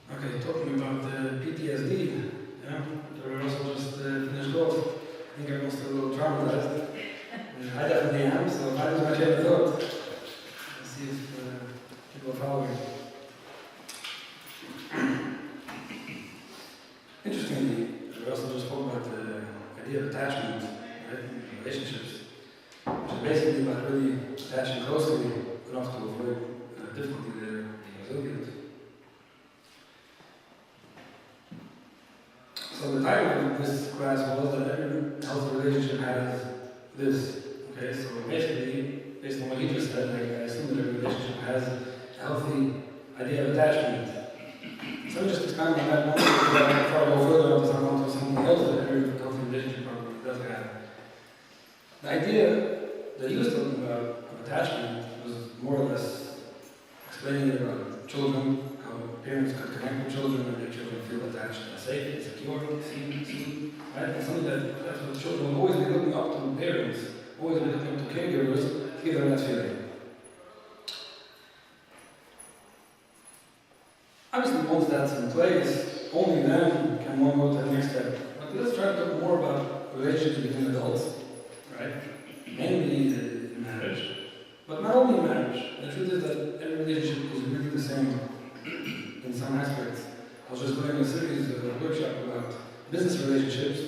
Okay, talking about PTSD, yeah, we're also just finished off. I think everyone's still a little traumatized. I definitely am, so I lose my train of thought. Let's see if people are following. Interestingly, we also just spoke about the idea of attachment, right, in relationships, which is basically about really attaching closely enough to avoid difficulty there being resilient. So the title of this class was that every healthy relationship has this. Okay, so basically, based on what he just said, I assume that every relationship has a healthy idea of attachment. So let me just expand on that one before I go further on to something else that every healthy relationship probably does have. The idea that he was talking about of attachment was more or less explaining about children, how parents could connect with children and make children feel attached and safe and secure, seen, right? And something that's what children will always be looking up to parents, always be looking up to caregivers to give them that feeling. Obviously, once that's in place, only then can one go to the next step. But let's try to talk more about relationships between adults, right? Mainly in marriage, but not only in marriage. The truth is that every relationship is really the same in some aspects. I was just doing a series of a workshop about business relationships,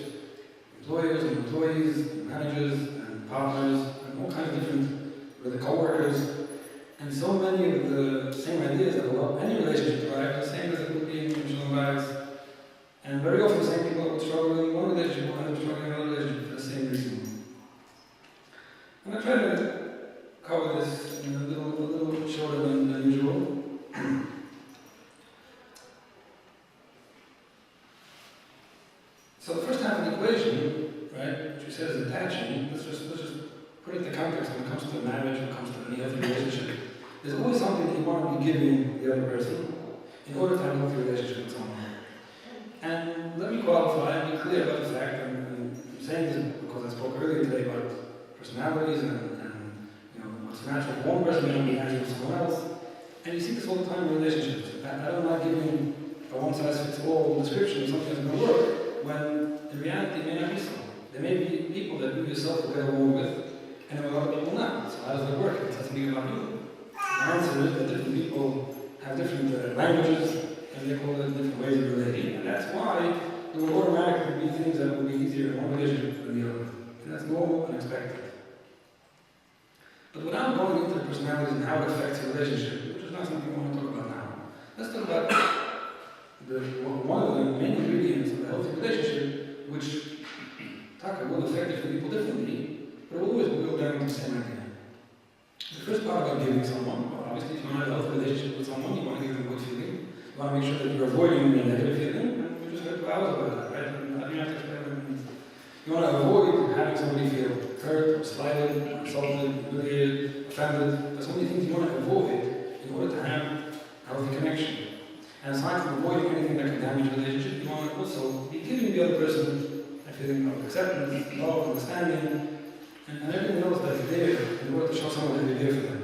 employers and employees, managers and partners, and all kinds of different, with the co-workers. And so many of the same ideas that allow any relationship to thrive, the same as it would be in traditional lives. And very often the same people that would struggle in one relationship will end up struggling in another relationship for the same reason. And I try to cover this in a little shorter than usual. So the first half of the equation, right, which he says is attaching, let's just put it in the context when it comes to marriage, when it comes to any other relationship. There's always something that you want to be giving the other person in order to have a healthy relationship with someone. And let me qualify and be clear about the fact, and I'm saying this because I spoke earlier today about personalities and you know, what's natural for one person may not be natural for someone else. And you see this all the time in relationships. I don't like giving a one-size-fits-all description of something that's going to work, when in reality it may not be so. There may be people that you yourself will get along with, and there are other people not. So how does that work? It has to be about you. The answer is that different people have different languages, and they call it different ways of relating. And that's why there will automatically be things that will be easier in one relationship than the other. And that's normal and expected. But without going into the personalities and how it affects a relationship, which is not something we want to talk about now, let's talk about one of the main ingredients of a healthy relationship, which will affect different people differently, but it will always boil down to the same idea. The first part about giving someone, well, obviously if you want to have a healthy relationship with someone, you want to give them a good feeling. You want to make sure that you're avoiding a negative feeling, and we just heard 2 hours about that, right? And how do you have to explain what it means? You want to avoid having somebody feel hurt, or slighted, or insulted, humiliated, offended. There's so many things you want to avoid in order to have a healthy connection. And aside from avoiding anything that can damage the relationship, you want to also be giving the other person a feeling of acceptance, love, understanding, and everything else that's there in order to show someone that you're there for them.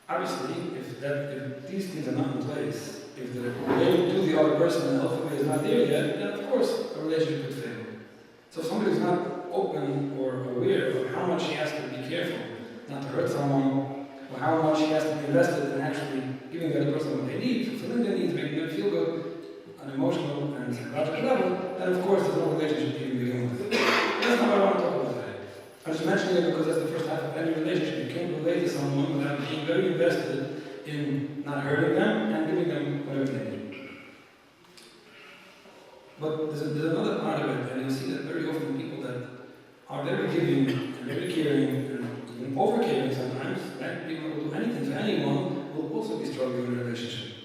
Obviously, if these things are not in place, if the relating to the other person in a healthy way is not there yet, then of course a relationship could fail. So if somebody's not open or aware of how much he has to be careful not to hurt someone, or how much he has to be invested in actually giving the other person what they need, fulfilling their needs, making them feel good on an emotional and psychological level, then of course there's no relationship to even begin with. That's not what I want to talk about today. I'm just mentioning it because that's the first half of any relationship. You can't relate to someone without being very invested in not hurting them and giving them whatever they need. But there's another part of it, and you'll see that very often people that are very giving and very caring and even over-caring sometimes, right? People who will do anything for anyone will also be struggling in a relationship.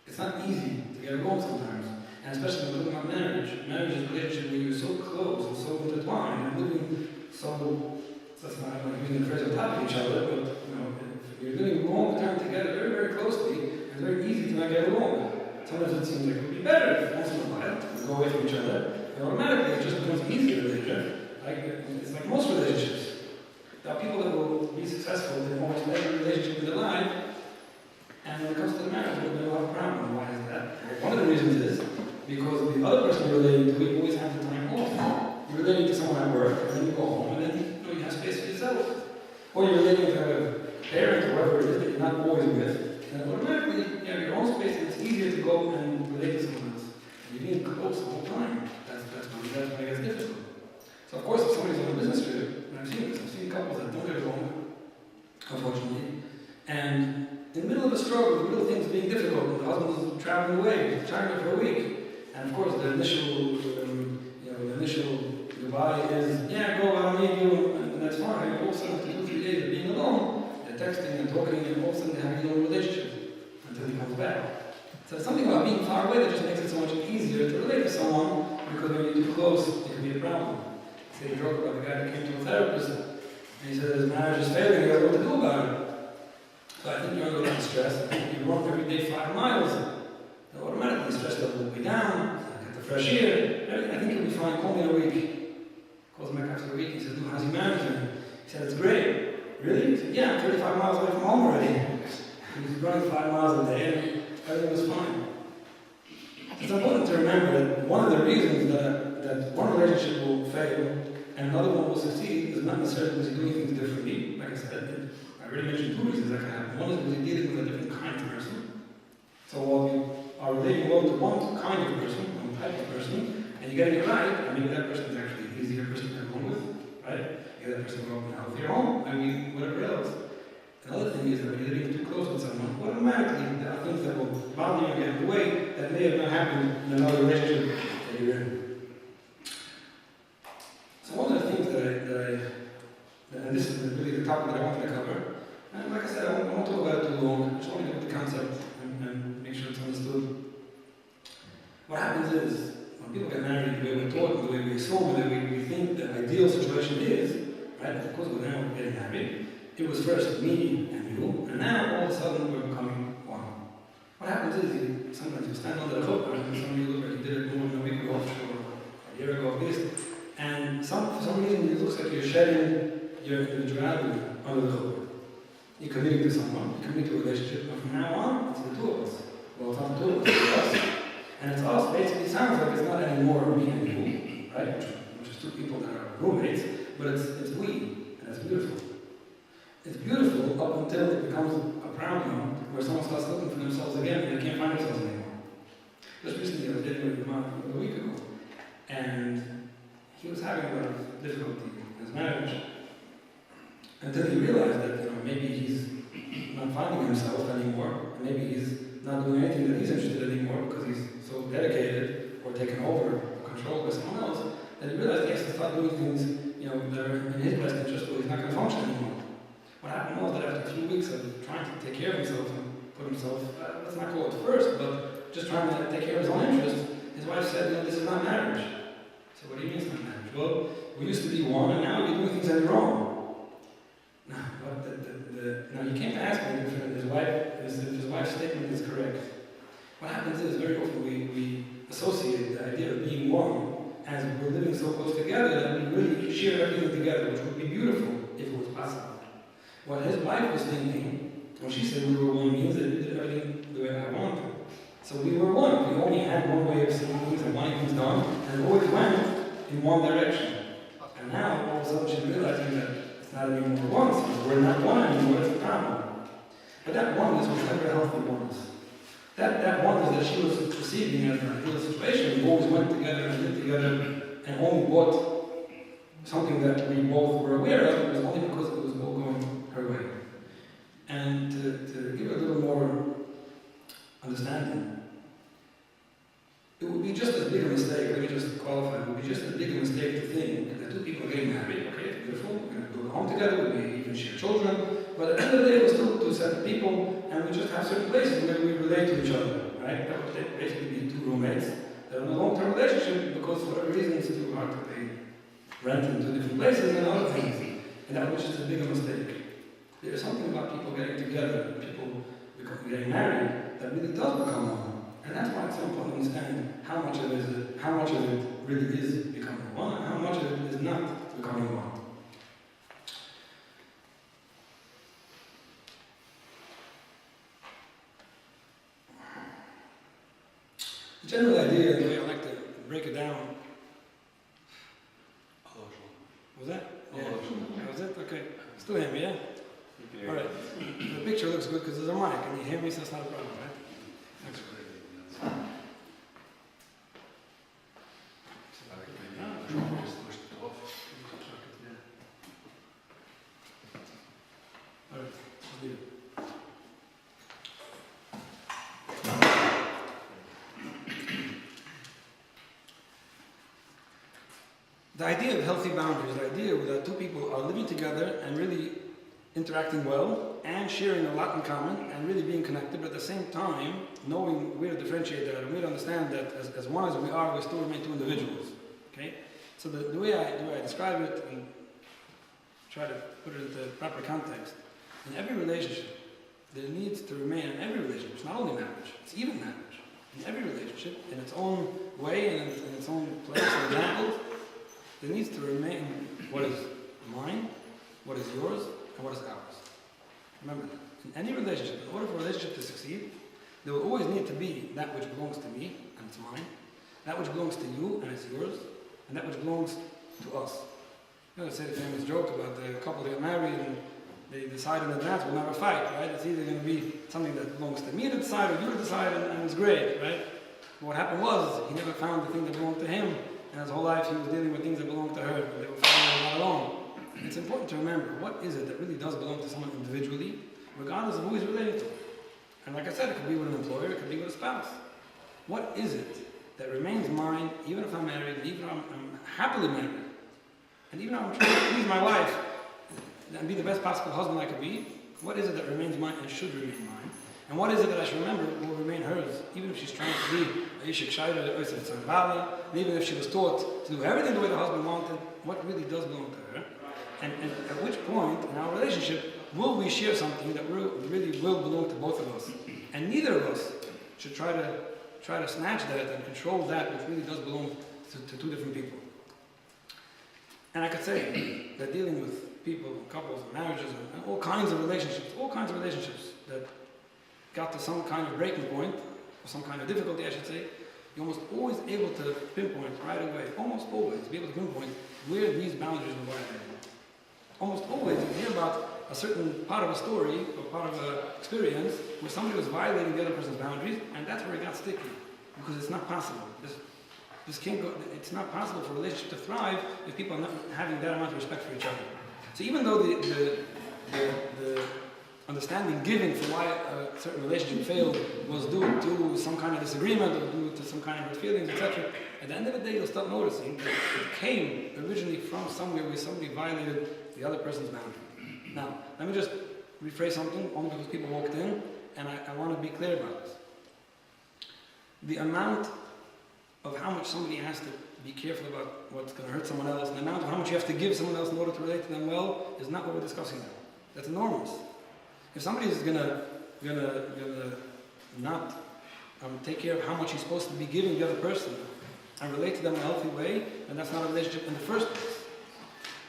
It's not easy to get along sometimes, and especially when we're talking about marriage. Marriage is a relationship where you're so close and so intertwined and living so, that's not, I'm not using the phrase on top of each other, but you know, if you're living long time together very, very closely, it's very easy to not get along. Sometimes it seems like it would be better if once in a while we go away from each other, and automatically it just becomes easier later. It's like most relationships. There are people that will be successful in almost every relationship in their life, and when it comes to the marriage, they'll have a problem. Why is that? Because the other person you're relating to, you always have the time off. You're relating to someone at work, and then you go home, and then you have space for yourself. Or you're relating to a parent or whoever it is that you're not always with, and automatically you have your own space, and it's easier to go and relate to someone else. And you're being close the whole time. That's when it gets difficult. So of course, if somebody's on a business trip, and I've seen couples that don't get along, unfortunately, and in the middle of a struggle, the little things being difficult, the husband is traveling away, China for a week, and of course the initial goodbye is, yeah, go, I'll leave you, and that's fine. And all of a sudden, after 2-3 days of being alone, they're texting and talking, and all of a sudden they have a little relationship until he comes back. So there's something about being far away that just makes it so much easier to relate to someone, because when you're too close, it can be a problem. Say a joke about the guy that came to a therapist, and he said his marriage is failing, he doesn't know what to do about it. So I think you're under a lot of stress. I think you run every day 5 miles, then automatically the stress level will be down, get the fresh air, everything. I think you'll be fine. Call me in a week. Calls me back after a week. He said, no, how's your marriage doing? He said, it's great. Really? He said, yeah, I'm 35 miles away from home already. He was running 5 miles a day, and everything was fine. It's important to remember that one of the reasons that one relationship will fail and another one will succeed is not necessarily because you're doing things differently. Like I said, I already mentioned 2 reasons that can happen. One is because you're dealing with a different kind of person. So while you are relating well to one kind of person, one type of person, and you're getting it right, I mean, that person is actually an easier person to get along with, right? You get that person grow up in a healthier home, I mean, whatever else. Another thing is that when you're living too close with someone, automatically there are things that will bother you and get in the way that may have not happened in another relationship that you're in. So one of the things and this is really the topic that I wanted to cover, and like I said, I won't talk about it too long, I just want to get the concept and make sure it's understood. What happens is, when people get married, the way we're taught, the way we assume, the way we think the ideal situation is, right, of course we're now getting married, it was first me and you, and now all of a sudden we're becoming one. What happens is, sometimes you stand under the chuppah, and some of you look like you did it more than a week ago, or a year ago, this, and for some reason it looks like you're shedding your individuality under the chuppah. You're committing to someone, you're committing to a relationship, and from now on, it's the two of us. Well, it's not the two of us, it's us. And it's us, basically sounds like it's not anymore me and you, right? Which is 2 people that are roommates, but it's we, and it's beautiful. It's beautiful up until it becomes a problem where someone starts looking for themselves again and they can't find themselves anymore. Just recently I was dating with a man a week ago, and he was having a lot of difficulty in his marriage until he realized that maybe he's not finding himself anymore, and maybe he's not doing anything that he's interested in anymore because he's so dedicated or taken over or controlled by someone else that he realized he has to start doing things that are in his best interest or he's not going to function anymore. What happened was that after a few weeks of trying to take care of himself and put himself, let's not call it first, but just trying to take care of his own interests, his wife said, this is not marriage. I said, what do you mean it's not marriage? Well, we used to be one and now we're doing things on your own. Now he came to ask me if his wife's statement is correct. What happens is very often we associate the idea of being one as we're living so close together that we really share everything together, which would be beautiful if it was possible. What his wife was thinking when she said we were one means that we did everything the way I wanted. So we were one. We only had one way of seeing things and wanting things done, and it always went in one direction. And now all of a sudden she's realizing that it's not anymore one, so we're not one anymore, it's a problem. But that oneness was never a healthy oneness. That oneness that she was perceiving as an ideal situation, we always went together and lived together and only bought something that we both were aware of, it was only because it was all going her way. And to give a little more understanding, it would be just as big a mistake, let me just qualify, it would be just as big a mistake to think that 2 people are getting married, okay, it's beautiful, we're going to build a home together, we may even share children, but at the end of the day, we're still 2 separate people, and we just have certain places where we relate to each other, right? That would basically be 2 roommates that are in a long-term relationship because for whatever reason it's too hard to pay rent in 2 different places and other things. And that was just a bigger mistake. There is something about people getting together, people getting married, that really does become one. And that's why it's so important to understand how much of it really is becoming one, and how much of it is not becoming one. The general idea, the way I break it down. Was that? Yeah. That was it? Okay. Still hear me, yeah? All right. The picture looks good because there's a mic and you hear me, so it's not a problem, right? Thanks. All right. Let's leave it. The idea of healthy boundaries, the idea that two people are living together and really interacting well and sharing a lot in common and really being connected, but at the same time knowing where to differentiate that and where to understand that as one as we are, we still remain two individuals. Okay? So the way I describe it and try to put it into proper context, in every relationship, there needs to remain, in every relationship, it's not only marriage, it's even marriage, in every relationship, in its own way and in its own place and examples, there needs to remain what is mine, what is yours, and what is ours. Remember that. In any relationship, in order for a relationship to succeed, there will always need to be that which belongs to me, and it's mine, that which belongs to you, and it's yours, and that which belongs to us. You know, they say the famous joke about the couple that get married and they decide in advance we'll never fight, right? It's either going to be something that belongs to me to decide or you to decide, and it's great, right? But what happened was, he never found the thing that belonged to him, and his whole life he was dealing with things that belonged to her, and they were fighting all along. It's important to remember, what is it that really does belong to someone individually, regardless of who he's related to? And like I said, it could be with an employer, it could be with a spouse. What is it that remains mine, even if I'm married, and even if I'm happily married, and even if I'm trying to please my wife, and be the best possible husband I could be? What is it that remains mine and should remain mine? And what is it that I should remember will remain hers, even if she's trying to be a Ishik Shaira, and even if she was taught to do everything the way the husband wanted, what really does belong to her? And at which point in our relationship will we share something that really will belong to both of us? And neither of us should try to snatch that and control that which really does belong to two different people. And I could say that dealing with people, couples, and marriages, and all kinds of relationships that got to some kind of breaking point, or some kind of difficulty, I should say, you're almost always able to pinpoint right away, almost always be able to pinpoint where these boundaries were violated. Almost always you hear about a certain part of a story, or part of an experience, where somebody was violating the other person's boundaries, and that's where it got sticky. Because it's not possible. This can't go, it's not possible for a relationship to thrive if people are not having that amount of respect for each other. So even though the understanding given for why a certain relationship failed was due to some kind of disagreement or due to some kind of hurt feelings, etc., at the end of the day you'll start noticing that it came originally from somewhere where somebody violated the other person's boundary. Now, let me just rephrase something, only because people walked in, and I want to be clear about this. The amount of how much somebody has to be careful about what's going to hurt someone else, and the amount of how much you have to give someone else in order to relate to them well, is not what we're discussing now. That's enormous. If somebody is gonna not take care of how much he's supposed to be giving the other person and relate to them in a healthy way, then that's not a relationship in the first place.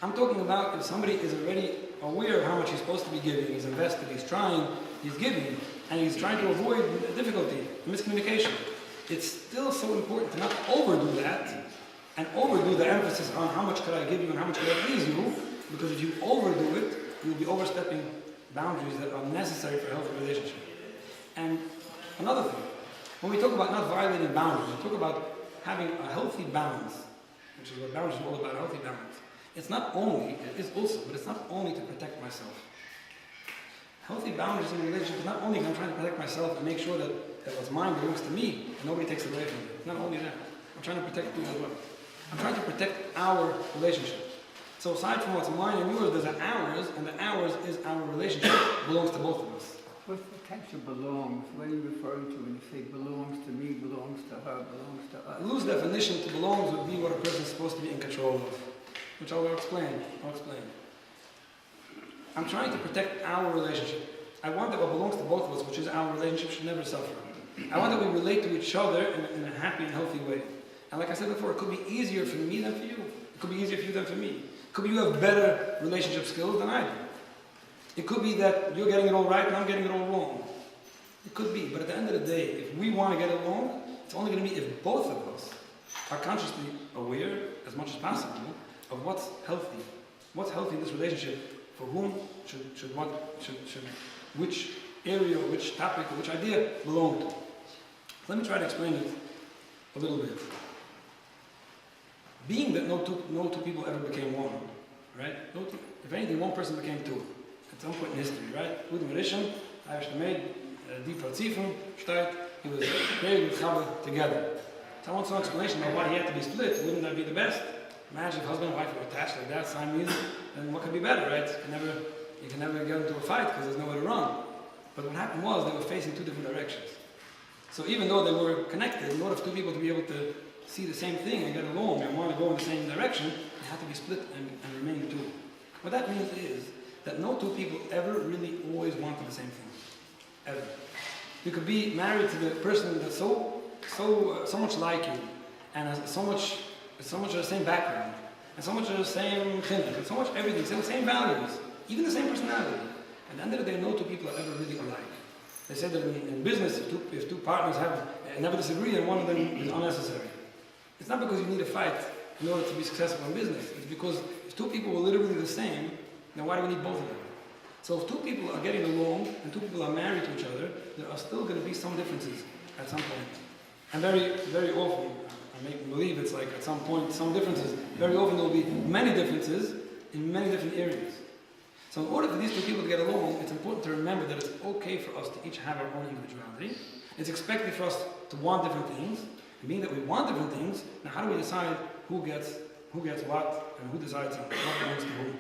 I'm talking about if somebody is already aware of how much he's supposed to be giving, he's invested, he's trying, he's giving, and he's trying to avoid difficulty, miscommunication. It's still so important to not overdo that and overdo the emphasis on how much could I give you and how much could I please you, because if you overdo it, you'll be overstepping boundaries that are necessary for a healthy relationship. And another thing, when we talk about not violating boundaries, we talk about having a healthy balance, which is what boundaries are all about, a healthy balance. It's not only, it is also, but it's not only to protect myself. Healthy boundaries in a relationship is not only I'm trying to protect myself and make sure that what's mine belongs to me and nobody takes it away from me. It's not only that. I'm trying to protect you as well. I'm trying to protect our relationship. So aside from what's mine and yours, there's an ours, and the ours is our relationship, belongs to both of us. What's the text of belongs? What are you referring to when you say belongs to me, belongs to her, belongs to us? A loose definition to belongs would be what a person is supposed to be in control of, which I'll explain. I'm trying to protect our relationship. I want that what belongs to both of us, which is our relationship, should never suffer. I want that we relate to each other in a happy and healthy way. And like I said before, it could be easier for me than for you. It could be easier for you than for me. It could be you have better relationship skills than I do. It could be that you're getting it all right and I'm getting it all wrong. It could be, but at the end of the day, if we want to get along, it's only going to be if both of us are consciously aware as much as possible of what's healthy. What's healthy in this relationship? For whom should which area, or which topic, or which idea belong to? Let me try to explain it a little bit. Being that no two people ever became one, right? If anything, one person became two at some point in history, right? With Rishon, Irish made deep Tzifim, Shtayt, he was married with Chava together. So I want some explanation about why he had to be split. Wouldn't that be the best? Imagine if husband and wife were attached like that, Siamese, then what could be better, right? You can never get into a fight because there's nowhere to run. But what happened was they were facing two different directions. So even though they were connected, in order for two people to be able to see the same thing and get along and want to go in the same direction, they had to be split and remain two. What that means is that no two people ever really always wanted the same thing. Ever. You could be married to the person that's so much like you, and has so much of the same background, and so much of the same thinking, and so much everything, the same values, even the same personality. At the end of the day, no two people are ever really alike. They say that in business, if two partners never disagree, then one of them is unnecessary. It's not because you need a fight in order to be successful in business. It's because if two people were literally the same, then why do we need both of them? So if two people are getting along and two people are married to each other, there are still going to be some differences at some point. And very, very often, I make believe it's like at some point, some differences. Very often there will be many differences in many different areas. So in order for these two people to get along, it's important to remember that it's okay for us to each have our own individuality. It's expected for us to want different things. And being that we want different things, now how do we decide who gets what and who decides what belongs to whom?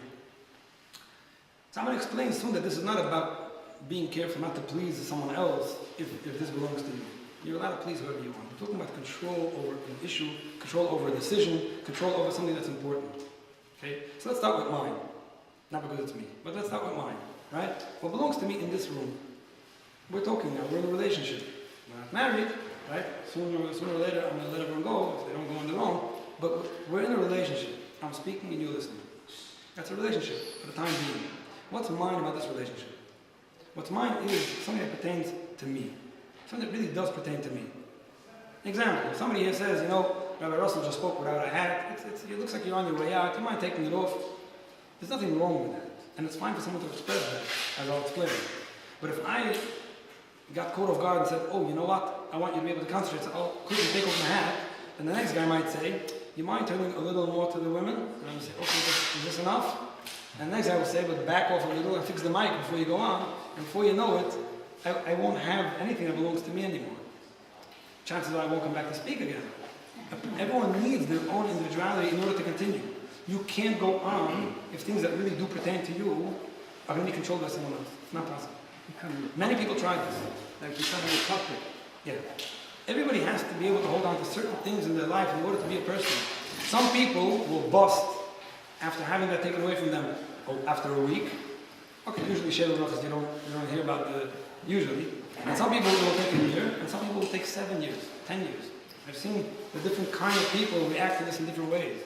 So I'm going to explain soon that this is not about being careful not to please someone else if this belongs to you. You're allowed to please whoever you want. We're talking about control over an issue, control over a decision, control over something that's important. Okay? So let's start with mine. Not because it's me, but let's start with mine. Right? What belongs to me in this room? We're talking now, we're in a relationship. We're not married, right? Sooner or later I'm going to let everyone go if they don't go on their own. But we're in a relationship. I'm speaking and you're listening. That's a relationship for the time being. What's mine about this relationship? What's mine is something that pertains to me. Something that really does pertain to me. Example, if somebody here says, Rabbi Russell just spoke without a hat, it looks like you're on your way out, you mind taking it off? There's nothing wrong with that. And it's fine for someone to express that, as I'll explain. But if I got caught off guard and said, oh, you know what, I want you to be able to concentrate, so I'll quickly take off my hat, then the next guy might say, you mind turning a little more to the women? And I would say, okay, is this enough? And the next guy will say, but back off a little and fix the mic before you go on. And before you know it, I won't have anything that belongs to me anymore. Chances are I won't come back to speak again. Everyone needs their own individuality in order to continue. You can't go on if things that really do pertain to you are going to be controlled by someone else. It's not possible. Many people try this. Like becoming a puppet. Yeah. Everybody has to be able to hold on to certain things in their life in order to be a person. Some people will bust after having that taken away from them after a week. Okay, usually Sheva Brachas, you don't hear about usually. And some people will take a year, and some people will take 7 years, 10 years. I've seen the different kind of people react to this in different ways.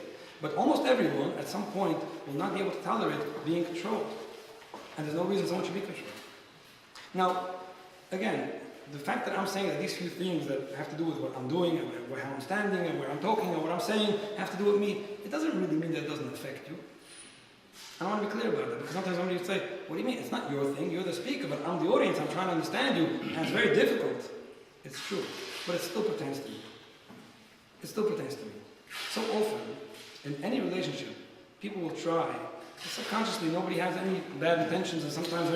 But almost everyone, at some point, will not be able to tolerate being controlled. And there's no reason someone should be controlled. Now, again, the fact that I'm saying that these few things that have to do with what I'm doing, and how I'm standing, and where I'm talking, and what I'm saying, have to do with me, it doesn't really mean that it doesn't affect you. I want to be clear about that, because sometimes somebody would say, what do you mean? It's not your thing, you're the speaker, but I'm the audience, I'm trying to understand you, and it's very difficult. It's true, but it still pertains to me. It still pertains to me. So often, in any relationship, people will try, subconsciously nobody has any bad intentions, and sometimes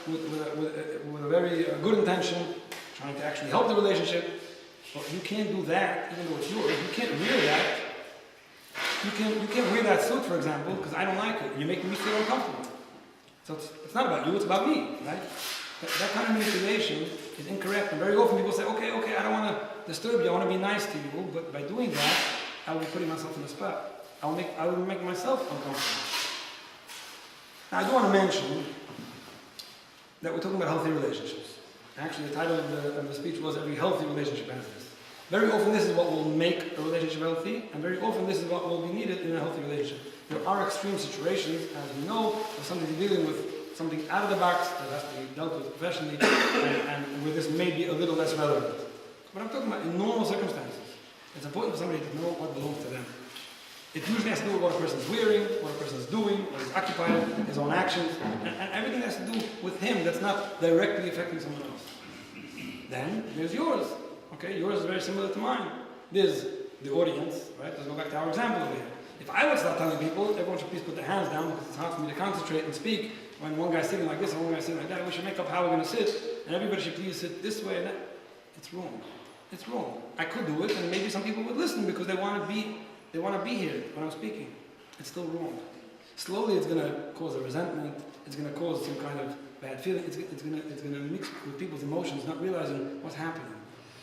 with a very good intention, trying to actually help the relationship, but you can't do that, even though it's yours. You can't wear that. You can't wear that suit, for example, because I don't like it. You're making me feel uncomfortable. So it's not about you, it's about me, right? That kind of manipulation is incorrect. And very often people say, okay, I don't want to disturb you, I want to be nice to you, but by doing that, I will be putting myself in a spot. I will make myself uncomfortable. Now, I do want to mention that we're talking about healthy relationships. Actually, the title of the speech was Every Healthy Relationship Has This. Very often this is what will make a relationship healthy, and very often this is what will be needed in a healthy relationship. There are extreme situations, as we know, where somebody's dealing with something out of the box that has to be dealt with professionally, and where this may be a little less relevant. But I'm talking about in normal circumstances. It's important for somebody to know what belongs to them. It usually has to do with what a person's wearing, what a person's doing, what he's occupied, his own actions, and everything has to do with him that's not directly affecting someone else. Then there's yours. Okay, yours is very similar to mine. There's the audience, right? Let's go back to our example over here. If I would start telling people, everyone should please put their hands down because it's hard for me to concentrate and speak when one guy's sitting like this and one guy's sitting like that, we should make up how we're going to sit, and everybody should please sit this way and that. It's wrong. It's wrong. I could do it, and maybe some people would listen because they want to be here when I'm speaking. It's still wrong. Slowly it's going to cause a resentment, it's going to cause some kind of bad feeling, it's going to mix with people's emotions, not realizing what's happening.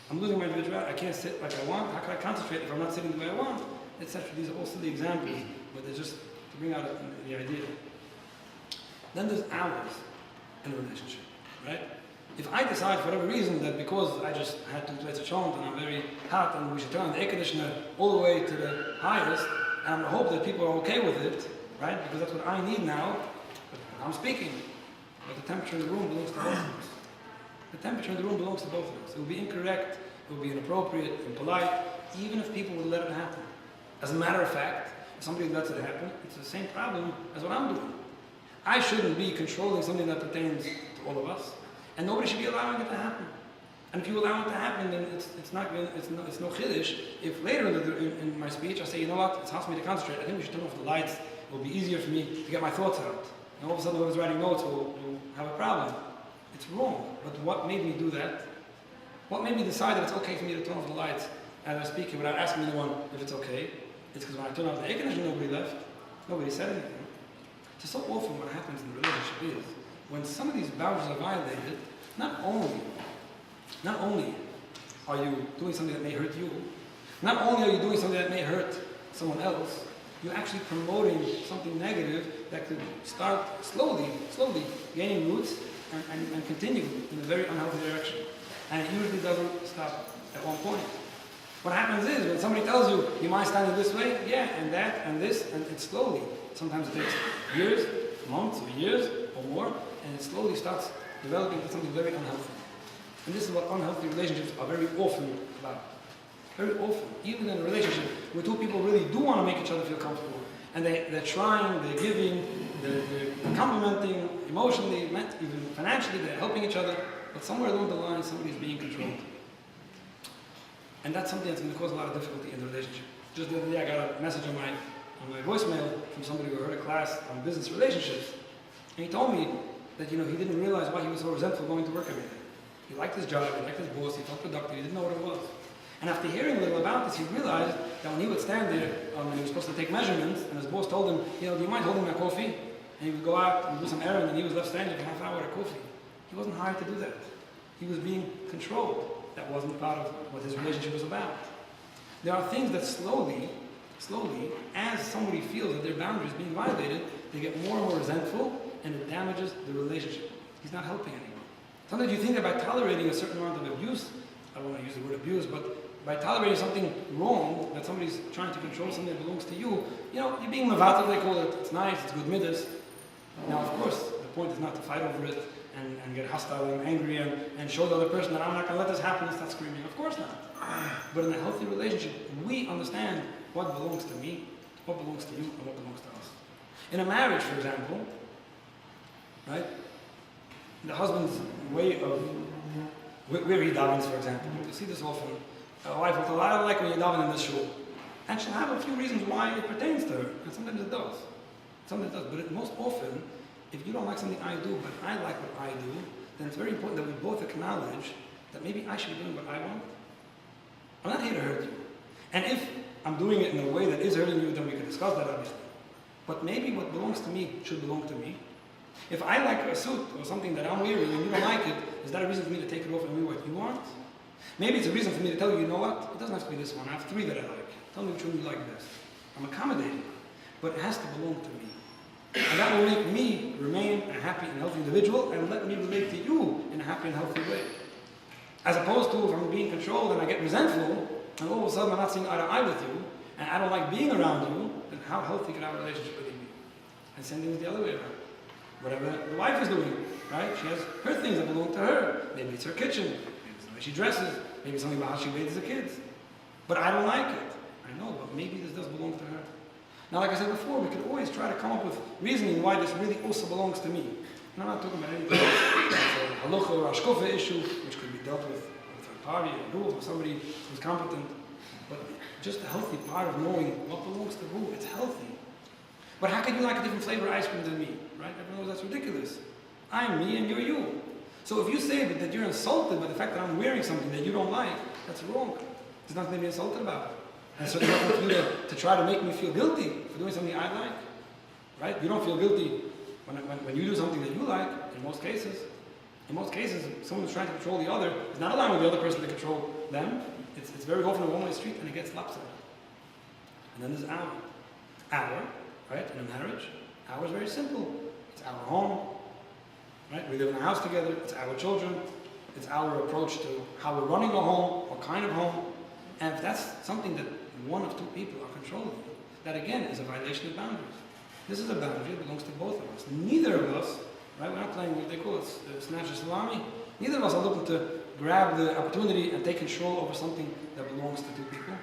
I'm losing my individuality, I can't sit like I want, how can I concentrate if I'm not sitting the way I want, etc. These are all silly examples, but they're just to bring out the idea. Then there's hours in a relationship, right? If I decide for whatever reason that because I just had 2 plates of chont and I'm very hot and we should turn on the air conditioner all the way to the highest, and I hope that people are okay with it, right? Because that's what I need now, but I'm speaking. But the temperature in the room belongs to both of us. The temperature in the room belongs to both of us. It will be incorrect, it will be inappropriate, impolite, even if people would let it happen. As a matter of fact, if somebody lets it happen, it's the same problem as what I'm doing. I shouldn't be controlling something that pertains to all of us, and nobody should be allowing it to happen. And if you allow it to happen, then it's no chiddush. If later in my speech I say, you know what, it's hard for me to concentrate, I think we should turn off the lights, it will be easier for me to get my thoughts out. And all of a sudden whoever's writing notes will have a problem. It's wrong. But what made me do that? What made me decide that it's okay for me to turn off the lights as I'm speaking without asking anyone if it's okay? It's because when I turned off the air conditioner, nobody left. Nobody said anything. So often what happens in the relationship is, when some of these boundaries are violated, not only are you doing something that may hurt you, not only are you doing something that may hurt someone else, you're actually promoting something negative that could start slowly gaining roots and continue in a very unhealthy direction. And it usually doesn't stop at one point. What happens is, when somebody tells you, you mind standing this way? Yeah, and that, and this, and it's slowly. Sometimes it takes years, months, or years, or more, and it slowly starts developing into something very unhealthy. And this is what unhealthy relationships are very often about. Very often, even in a relationship where two people really do want to make each other feel comfortable, and they're trying, they're giving, they're complimenting emotionally, even financially, they're helping each other, but somewhere along the line, somebody's being controlled. And that's something that's going to cause a lot of difficulty in the relationship. Just the other day, I got a message on my voicemail from somebody who heard a class on business relationships, and he told me that he didn't realize why he was so resentful going to work every day. He liked his job, he liked his boss, he felt productive, he didn't know what it was. And after hearing a little about this, he realized that when he would stand there, when he was supposed to take measurements, and his boss told him, do you mind holding my coffee? And he would go out and do some errand, and he was left standing for half an hour at coffee. He wasn't hired to do that. He was being controlled. That wasn't part of what his relationship was about. There are things that slowly, as somebody feels that their boundary is being violated, they get more and more resentful, and it damages the relationship. He's not helping anyone. Sometimes you think that by tolerating a certain amount of abuse, I don't want to use the word abuse, but by tolerating something wrong, that somebody's trying to control something that belongs to you, you're being mevatel, they call it. It's nice, it's good midas. Now, of course, the point is not to fight over it and get hostile and angry and show the other person that I'm not going to let this happen and start screaming. Of course not. But in a healthy relationship, we understand what belongs to me, what belongs to you, and what belongs to us. In a marriage, for example, right, the husband's way of where he davens, for example. You see this often. A wife will tell, I don't like when you daven in this shul. And she'll have a few reasons why it pertains to her. And sometimes it does. Sometimes it does. But most often, if you don't like something I do, but I like what I do, then it's very important that we both acknowledge that maybe I should be doing what I want. I'm not here to hurt you. And if I'm doing it in a way that is hurting you, then we can discuss that, obviously. But maybe what belongs to me should belong to me. If I like a suit or something that I'm wearing and you don't like it, is that a reason for me to take it off and wear what you want? Maybe it's a reason for me to tell you, you know what? It doesn't have to be this one. I have 3 that I like. Tell me which one you like best. I'm accommodating, but it has to belong to me. And that will make me remain a happy and healthy individual and let me relate to you in a happy and healthy way. As opposed to if I'm being controlled and I get resentful, and all of a sudden I'm not seeing eye to eye with you, and I don't like being around you, then how healthy can our relationship really be? And same thing the other way around. Whatever the wife is doing, right? She has her things that belong to her. Maybe it's her kitchen, maybe it's the way she dresses, maybe something about how she raises the kids. But I don't like it. I know, but maybe this does belong to her. Now, like I said before, we could always try to come up with reasoning why this really also belongs to me. And I'm not talking about anything else. It's a halacha or ashkofa issue, which could be dealt with a third party, or rules, or somebody who's competent. But just a healthy part of knowing what belongs to who, it's healthy. But how can you like a different flavor of ice cream than me, right? Everyone knows that's ridiculous. I'm me and you're you. So if you say that you're insulted by the fact that I'm wearing something that you don't like, that's wrong. There's nothing to be insulted about. And so there's nothing for you to try to make me feel guilty for doing something I like, right? You don't feel guilty when you do something that you like, in most cases. In most cases, someone who's trying to control the other is not allowing the other person to control them. It's very often a one-way street and it gets lopsided. And then there's our. Our, right, in a marriage, our is very simple. It's our home, right? We live in a house together, it's our children, it's our approach to how we're running a home, what kind of home. And if that's something that one of two people are controlling, that again is a violation of boundaries. This is a boundary that belongs to both of us. Neither of us, right, we're not playing what they call it, snatch the salami. Neither of us are looking to grab the opportunity and take control over something that belongs to two people.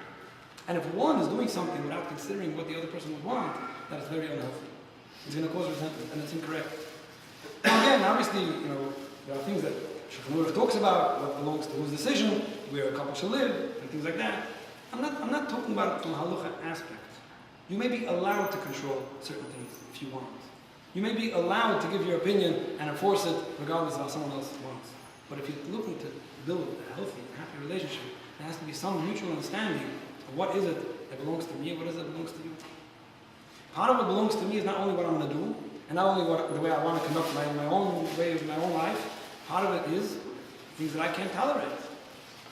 And if one is doing something without considering what the other person would want, that is very unhealthy. It's going to cause resentment, and it's incorrect. Now again, obviously, there are things that Shulchan talks about, what belongs to whose decision, where a couple should live, and things like that. I'm not talking about it from a halacha aspect. You may be allowed to control certain things if you want. You may be allowed to give your opinion and enforce it regardless of how someone else wants. But if you're looking to build a healthy and happy relationship, there has to be some mutual understanding of what is it that belongs to me and what is it that belongs to you. Part of what belongs to me is not only what I'm going to do, and not only the way I want to conduct my own way of my own life. Part of it is things that I can't tolerate.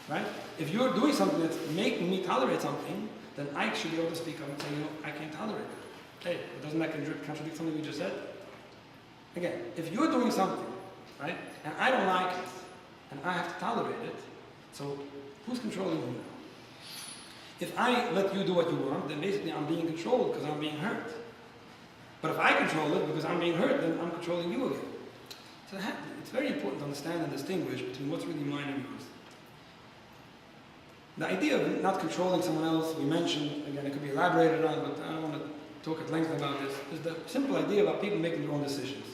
Right? If you're doing something that's making me tolerate something, then I should be able to speak up and say, I can't tolerate it. Hey, doesn't that contradict something we just said? Again, if you're doing something, right, and I don't like it, and I have to tolerate it, so who's controlling you now? If I let you do what you want, then basically I'm being controlled because I'm being hurt. But if I control it because I'm being hurt, then I'm controlling you again. So it's very important to understand and distinguish between what's really mine and yours. The idea of not controlling someone else, we mentioned, again, it could be elaborated on, but I don't want to talk at length about this, is the simple idea about people making their own decisions.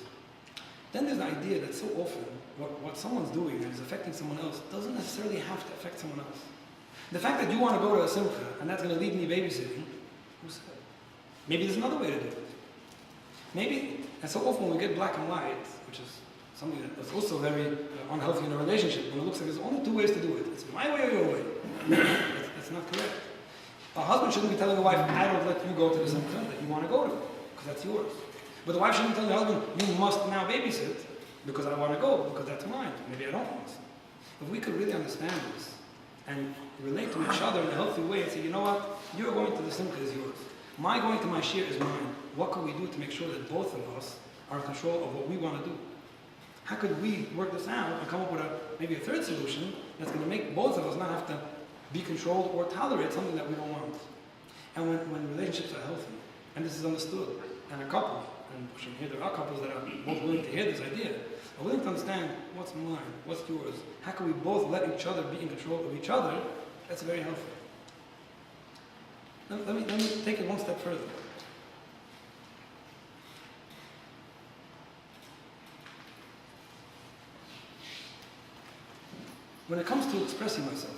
Then there's the idea that so often what someone's doing and is affecting someone else doesn't necessarily have to affect someone else. The fact that you want to go to a simcha and that's going to lead me babysitting, who said? Maybe there's another way to do it. Maybe, and so often when we get black and white, which is something that's also very unhealthy in a relationship, when it looks like there's only two ways to do it. It's my way or your way. That's not correct. A husband shouldn't be telling a wife, I don't let you go to the simcha that you want to go to, because that's yours. But the wife shouldn't tell the husband, you must now babysit because I want to go, because that's mine. Maybe I don't want to. If we could really understand this and relate to each other in a healthy way and say, you know what, you're going to the simcha is yours. My going to my shir is mine. What can we do to make sure that both of us are in control of what we want to do? How could we work this out and come up with maybe a third solution that's going to make both of us not have to be controlled or tolerate something that we don't want? And when relationships are healthy, and this is understood, and a couple, and here there are couples that are both willing to hear this idea, are willing to understand what's mine, what's yours, how can we both let each other be in control of each other, that's very healthy. Let me take it one step further. When it comes to expressing myself,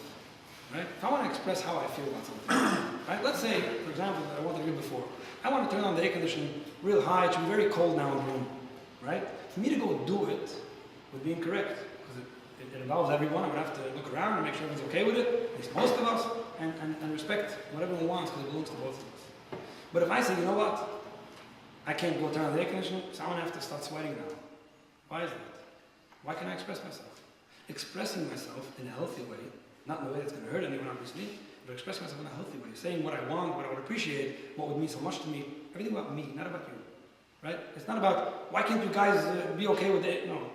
right? If I want to express how I feel about something, right? Let's say, for example, I wanted to do before. I want to turn on the air conditioning real high. It should be very cold now in the room, right? For me to go do it would be incorrect because it involves everyone. I would have to look around and make sure everyone's okay with it, at least most of us, and respect what everyone wants because it belongs to both of us. But if I say, you know what? I can't go turn on the air conditioning, so I'm going to have to start sweating now. Why is that? Why can't I express myself? Expressing myself in a healthy way, not in a way that's going to hurt anyone, obviously, but expressing myself in a healthy way, saying what I want, what I would appreciate, what would mean so much to me, everything about me, not about you, right? It's not about, why can't you guys be okay with it? No,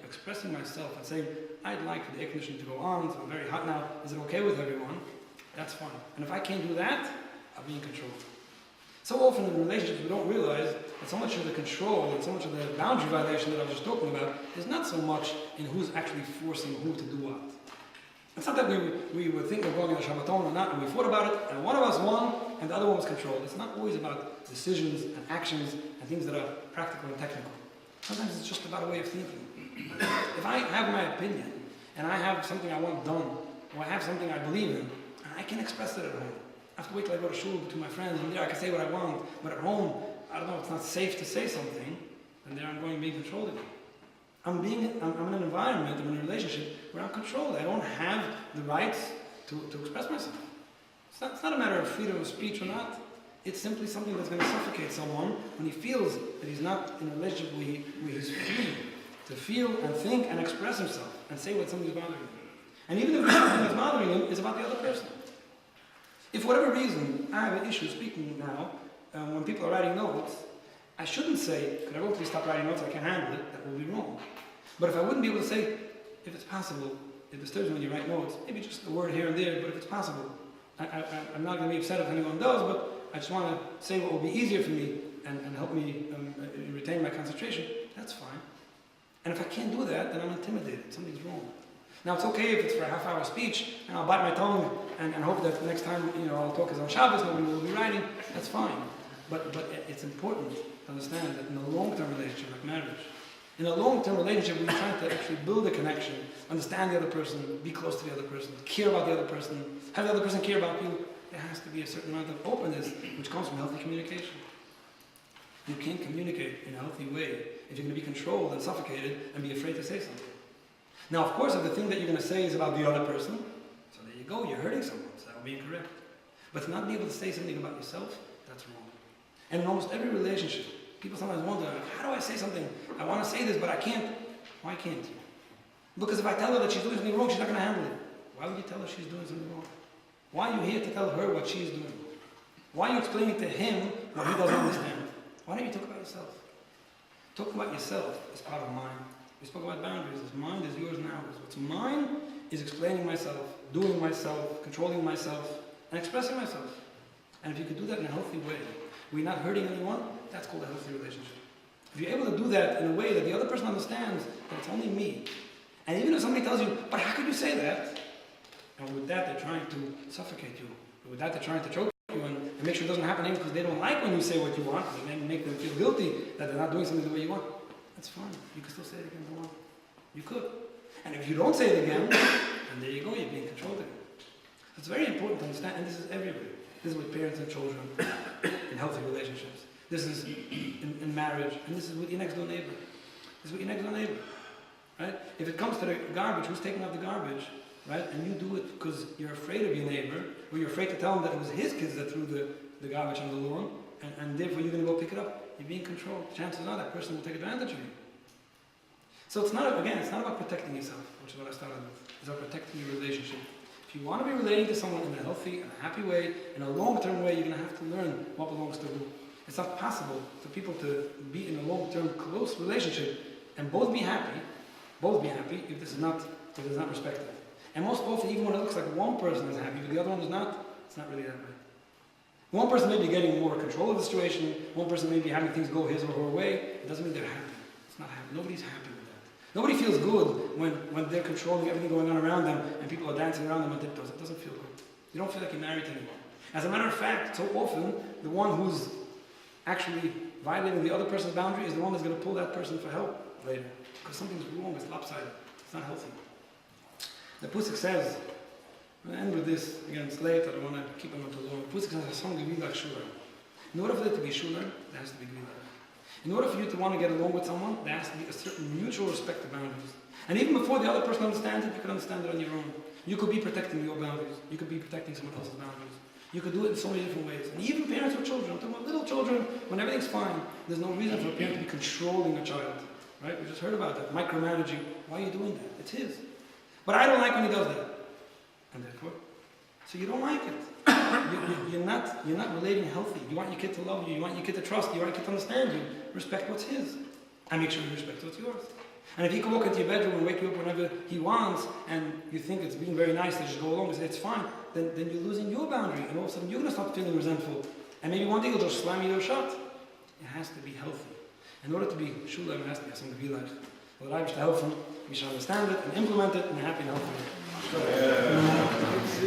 expressing myself and saying, I'd like for the air conditioning to go on, it's very hot now, is it okay with everyone? That's fine. And if I can't do that, I'll be in control. So often in relationships we don't realize that so much of the control and so much of the boundary violation that I was just talking about is not so much in who's actually forcing who to do what. It's not that we were thinking of going on a Shabbatton or not, and we thought about it, and one of us won, and the other one was controlled. It's not always about decisions and actions and things that are practical and technical. Sometimes it's just about a way of thinking. If I have my opinion, and I have something I want done, or I have something I believe in, and I can express it at home. I have to wait till I go to shul to my friends, and there I can say what I want, but at home, I don't know, it's not safe to say something, and there I'm going being controlled again. I'm in an environment, I'm in a relationship where I'm controlled. I don't have the rights to express myself. It's not a matter of freedom of speech or not. It's simply something that's going to suffocate someone when he feels that he's not in a relationship where he's free to feel and think and express himself and say what something's bothering him. And even if something that's bothering him is about the other person. If for whatever reason I have an issue speaking now, when people are writing notes, I shouldn't say, could I go please stop writing notes, I can't handle it, that would be wrong. But if I wouldn't be able to say, if it's possible, it disturbs me when you write notes, maybe just a word here and there, but if it's possible, I'm not going to be upset if anyone does, but I just want to say what will be easier for me and help me retain my concentration, that's fine. And if I can't do that, then I'm intimidated, something's wrong. Now it's okay if it's for a half-hour speech, and I'll bite my tongue and hope that the next time I'll talk as on Shabbos, nobody will be writing, that's fine. But it's important to understand that in a long-term relationship like marriage, in a long-term relationship where you're trying to actually build a connection, understand the other person, be close to the other person, care about the other person, have the other person care about you, there has to be a certain amount of openness which comes from healthy communication. You can't communicate in a healthy way if you're going to be controlled and suffocated and be afraid to say something. Now, of course, if the thing that you're going to say is about the other person, so there you go, you're hurting someone, so that would be incorrect. But to not be able to say something about yourself, that's wrong. And in almost every relationship, people sometimes wonder, how do I say something? I want to say this, but I can't. Why can't you? Because if I tell her that she's doing something wrong, she's not going to handle it. Why would you tell her she's doing something wrong? Why are you here to tell her what she's doing? Why are you explaining to him what he doesn't understand? Why don't you talk about yourself? Talk about yourself is part of mine. We spoke about boundaries. It's mine is yours now. What's mine is explaining myself, doing myself, controlling myself, and expressing myself. And if you could do that in a healthy way, we're not hurting anyone, that's called a healthy relationship. If you're able to do that in a way that the other person understands that it's only me, and even if somebody tells you, but how could you say that? And with that, they're trying to suffocate you. With that, they're trying to choke you and make sure it doesn't happen because they don't like when you say what you want. It may make them feel guilty that they're not doing something the way you want. That's fine. You can still say it again if you want. You could. And if you don't say it again, then there you go, you're being controlled again. It's very important to understand, and this is everywhere. This is with parents and children, in healthy relationships. This is in marriage, and this is with your next door neighbor. This is with your next door neighbor, right? If it comes to the garbage, who's taking out the garbage, right? And you do it because you're afraid of your neighbor, or you're afraid to tell him that it was his kids that threw the garbage on the lawn, and therefore you're going to go pick it up. You're being controlled. Chances are that person will take advantage of you. So it's not about protecting yourself, which is what I started with. It's about protecting your relationship. If you want to be relating to someone in a healthy and a happy way, in a long-term way, you're going to have to learn what belongs to who. It's not possible for people to be in a long-term, close relationship and both be happy if this is not respected. And most often, even when it looks like one person is happy, but the other one is not, it's not really that way. One person may be getting more control of the situation, one person may be having things go his or her way, it doesn't mean they're happy. It's not happy. Nobody's happy with that. Nobody feels good when they're controlling everything going on around them and people are dancing around them on tiptoes. It doesn't feel good. You don't feel like you're married to anyone. As a matter of fact, so often, the one who's actually violating the other person's boundary is the one that's going to pull that person for help later. Because something's wrong, it's lopsided, it's not healthy. The Pusik says, I'm going to end with this, again it's late, I don't want to keep on too long. Pusik says, "Hasam gvilach shula." In order for there to be shula, there has to be gvilach. In order for you to want to get along with someone, there has to be a certain mutual respect of boundaries. And even before the other person understands it, you can understand it on your own. You could be protecting your boundaries. You could be protecting someone else's boundaries. You could do it in so many different ways. And even parents with children, I'm talking about little children, when everything's fine, there's no reason for a parent to be controlling a child. Right? We just heard about that, micromanaging. Why are you doing that? It's his. But I don't like when he does that. And therefore, so you don't like it. You're not relating healthy. You want your kid to love you. You want your kid to trust you. You want your kid to understand you. Respect what's his. And make sure you respect what's yours. And if he can walk into your bedroom and wake you up whenever he wants, and you think it's being very nice to just go along and say it's fine, then you're losing your boundary. And all of a sudden you're going to start feeling resentful. And maybe one day he'll just slam you shut. It has to be healthy. In order to be shula, it has to be something to be like. Well, I wish to help him. We should understand it and implement it in a happy and healthy way. Yeah.